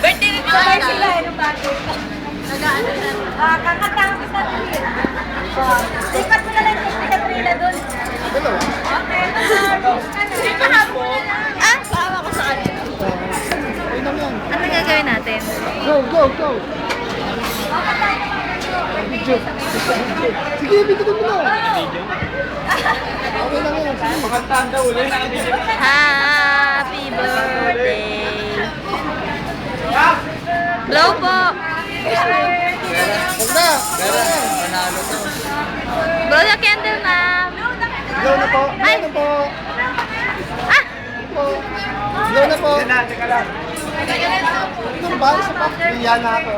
Birthday rin Sabay sila, nung bago. Nag-ano na. Kakatapos na rin. Sikat mo na lang yung pinatrila doon. Okay, Ah, paawa ko sa kanila. Ano gagawin natin? Go, go, go! Video. Sige, video mo na. Okay lang yan. Sige. Makantahan daw ulit. Happy birthday! Blow po! Huwag na. Panalo to. Blow the candle, ma'am! Go na po. Ay. Go na po. Ah! Po. Go na po. Teka lang. Ito ba? Isa pa. Iyan na ako.